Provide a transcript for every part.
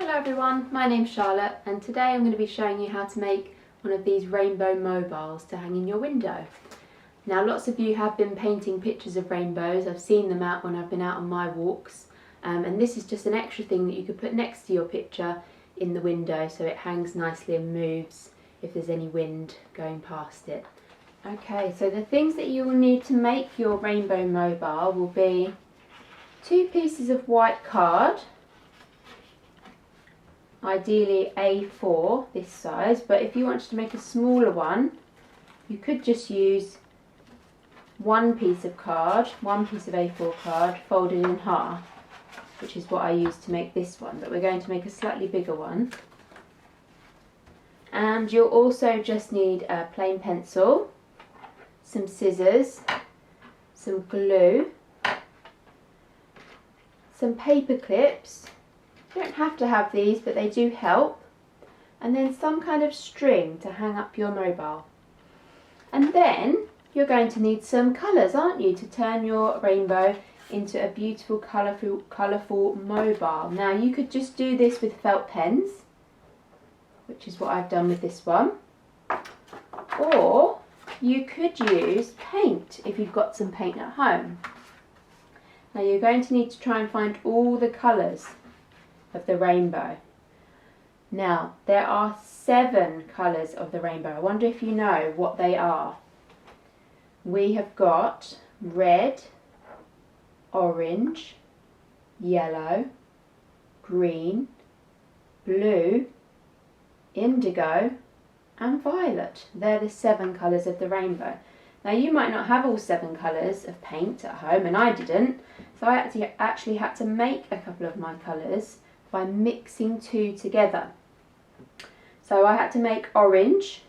Hello everyone, my name's Charlotte and today I'm going to be showing you how to make one of these rainbow mobiles to hang in your window. Now lots of you have been painting pictures of rainbows. I've seen them out when I've been out on my walks, and this is just an extra thing that you could put next to your picture in the window so it hangs nicely and moves if there's any wind going past it. Okay, so the things that you will need to make your rainbow mobile will be 2 pieces of white card, ideally A4 this size, but if you wanted to make a smaller one you could just use one piece of card, one piece of A4 card folded in half, which is what I used to make this one, but we're going to make a slightly bigger one. And you'll also just need a plain pencil, some scissors, some glue, some paper clips. You don't have to have these, but they do help, and then some kind of string to hang up your mobile. And then you're going to need some colours, aren't you, to turn your rainbow into a beautiful colourful mobile. Now you could just do this with felt pens, which is what I've done with this one, or you could use paint if you've got some paint at home. Now you're going to need to try and find all the colours of the rainbow. Now there are 7 colours of the rainbow. I wonder if you know what they are. We have got red, orange, yellow, green, blue, indigo and violet. They're the 7 colours of the rainbow. Now you might not have all 7 colours of paint at home, and I didn't, so I actually had to make a couple of my colours by mixing 2 together. So I had to make orange.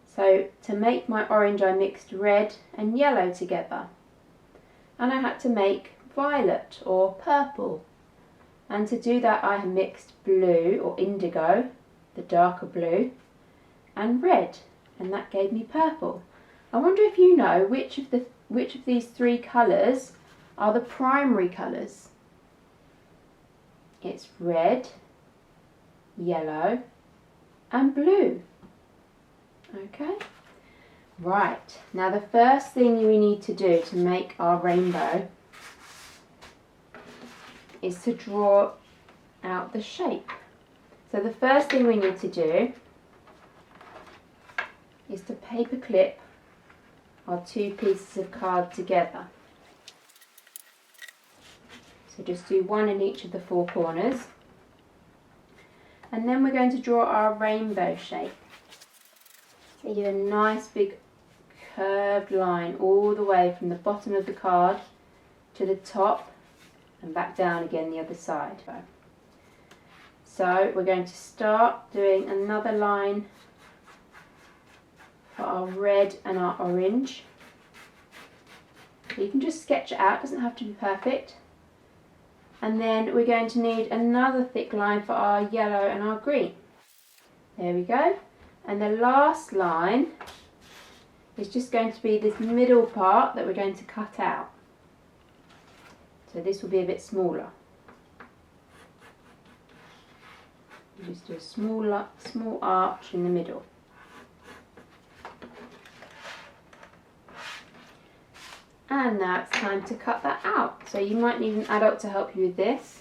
So to make my orange I mixed red and yellow together. And I had to make violet or purple. And to do that I mixed blue or indigo, the darker blue, and red, and that gave me purple. I wonder if you know which of these 3 colours are the primary colours. It's red, yellow and blue. Okay, right, now the first thing we need to do to make our rainbow is to draw out the shape. So the first thing we need to do is to paper clip our 2 pieces of card together. So just do one in each of the 4 corners, and then we're going to draw our rainbow shape. So you do a nice big curved line all the way from the bottom of the card to the top and back down again the other side. So we're going to start doing another line for our red and our orange. So you can just sketch it out, it doesn't have to be perfect. And then we're going to need another thick line for our yellow and our green. There we go. And the last line is just going to be this middle part that we're going to cut out. So this will be a bit smaller. You just do a small arch in the middle. And now it's time to cut that out. So you might need an adult to help you with this.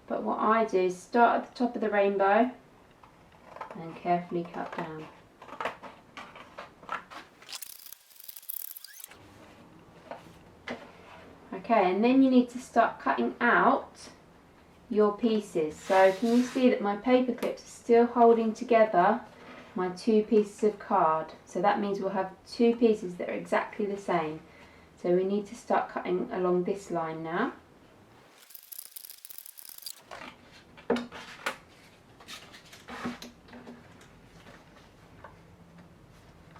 But what I do is start at the top of the rainbow and carefully cut down. Okay, and then you need to start cutting out your pieces. So can you see that my paper clips are still holding together my 2 pieces of card? So that means we'll have 2 pieces that are exactly the same. So we need to start cutting along this line now.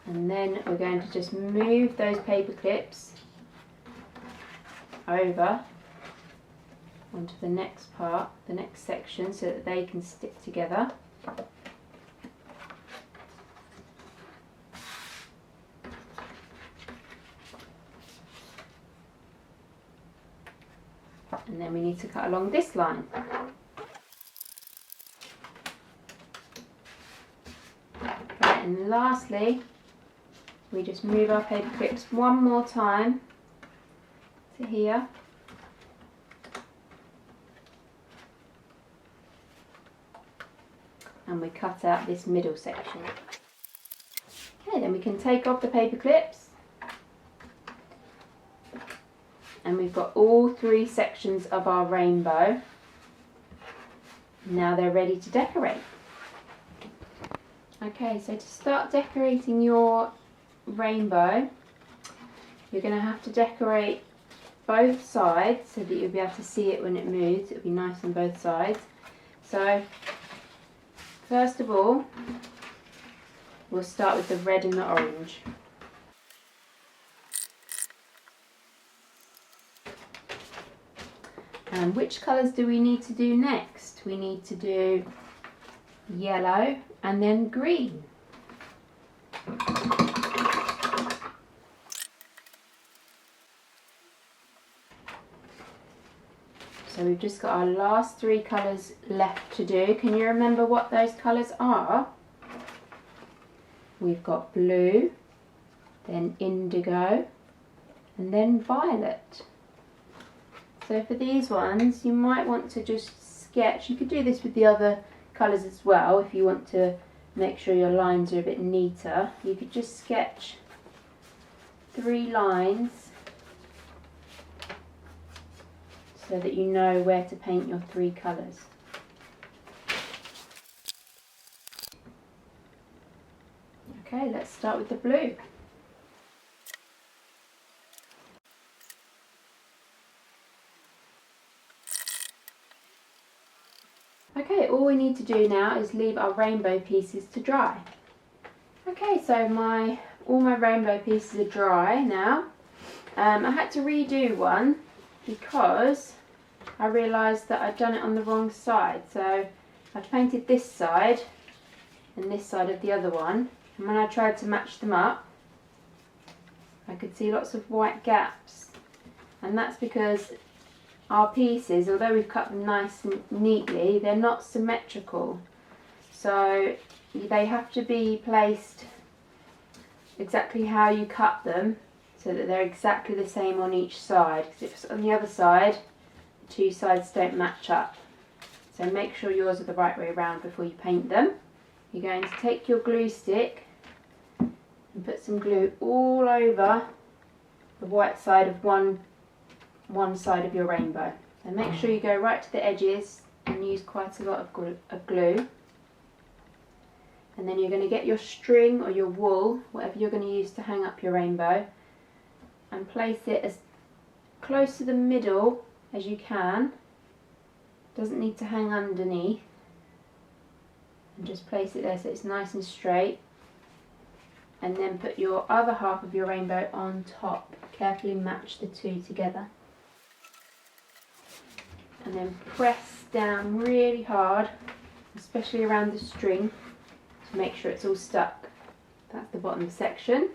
And then we're going to just move those paper clips over onto the next part, the next section, so that they can stick together. And then we need to cut along this line. lastly, we just move our paper clips one more time to here. And we cut out this middle section. Okay, then we can take off the paper clips. And we've got all 3 sections of our rainbow. Now they're ready to decorate. Okay, so to start decorating your rainbow, you're going to have to decorate both sides so that you'll be able to see it when it moves. It'll be nice on both sides. So first of all, we'll start with the red and the orange. And which colours do we need to do next? We need to do yellow and then green. So we've just got our last 3 colours left to do. Can you remember what those colours are? We've got blue, then indigo, and then violet. So for these ones, you might want to just sketch. You could do this with the other colours as well if you want to make sure your lines are a bit neater. You could just sketch 3 lines so that you know where to paint your 3 colours. Okay, let's start with the blue. Okay, all we need to do now is leave our rainbow pieces to dry. Okay, so all my rainbow pieces are dry now. I had to redo one because I realised that I'd done it on the wrong side. So I painted this side and this side of the other one, and when I tried to match them up, I could see lots of white gaps, and that's because our pieces, although we've cut them nice and neatly, they're not symmetrical. So they have to be placed exactly how you cut them so that they're exactly the same on each side. Because if it's on the other side, the 2 sides don't match up. So make sure yours are the right way around before you paint them. You're going to take your glue stick and put some glue all over the white side of one side of your rainbow. And make sure you go right to the edges and use quite a lot of glue. And then you're going to get your string or your wool, whatever you're going to use to hang up your rainbow, and place it as close to the middle as you can. Doesn't need to hang underneath. And just place it there so it's nice and straight. And then put your other half of your rainbow on top. Carefully match the 2 together. And then press down really hard, especially around the string, to make sure it's all stuck. That's the bottom section.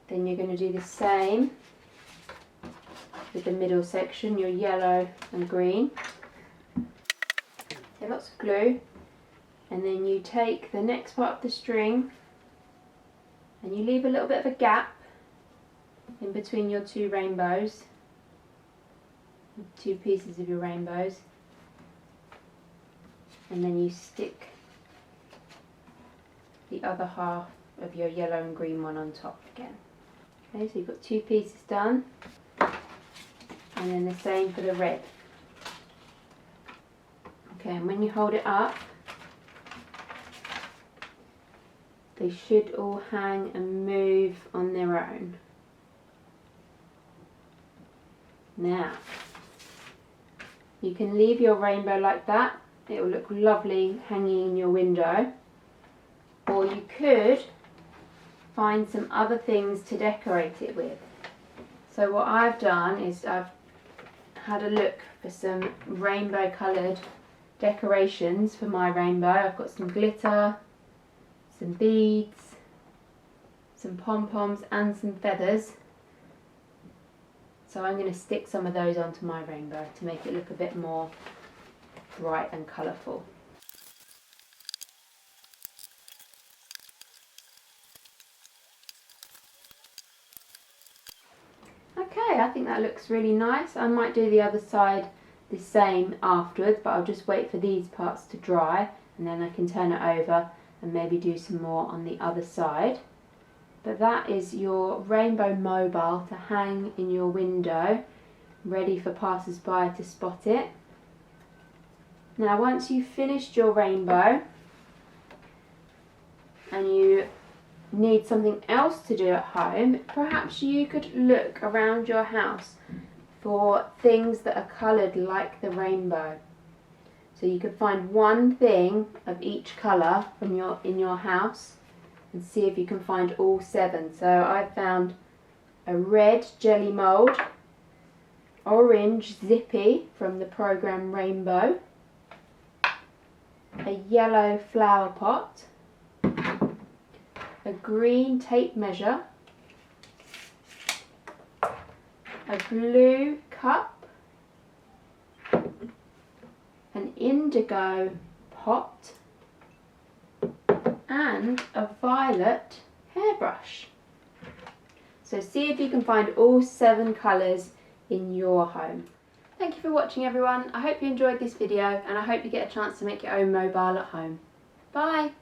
Then you're going to do the same with the middle section, your yellow and green. So lots of glue, and then you take the next part of the string and you leave a little bit of a gap in between your 2 rainbows, 2 pieces of your rainbows, and then you stick the other half of your yellow and green one on top again. Okay, so you've got 2 pieces done, and then the same for the red. Okay, and when you hold it up, they should all hang and move on their own. Now, you can leave your rainbow like that. It will look lovely hanging in your window. Or you could find some other things to decorate it with. So what I've done is I've had a look for some rainbow coloured decorations for my rainbow. I've got some glitter, some beads, some pom-poms and some feathers. So I'm going to stick some of those onto my rainbow to make it look a bit more bright and colourful. I think that looks really nice. I might do the other side the same afterwards, but I'll just wait for these parts to dry and then I can turn it over and maybe do some more on the other side. But that is your rainbow mobile to hang in your window, ready for passers-by to spot it. Now once you've finished your rainbow and you need something else to do at home, perhaps you could look around your house for things that are coloured like the rainbow. So you could find one thing of each colour from in your house and see if you can find all 7. So I found a red jelly mould, orange zippy from the programme Rainbow, a yellow flower pot, a green tape measure, a blue cup, an indigo pot, and a violet hairbrush. So see if you can find all 7 colours in your home. Thank you for watching everyone. I hope you enjoyed this video and I hope you get a chance to make your own mobile at home. Bye!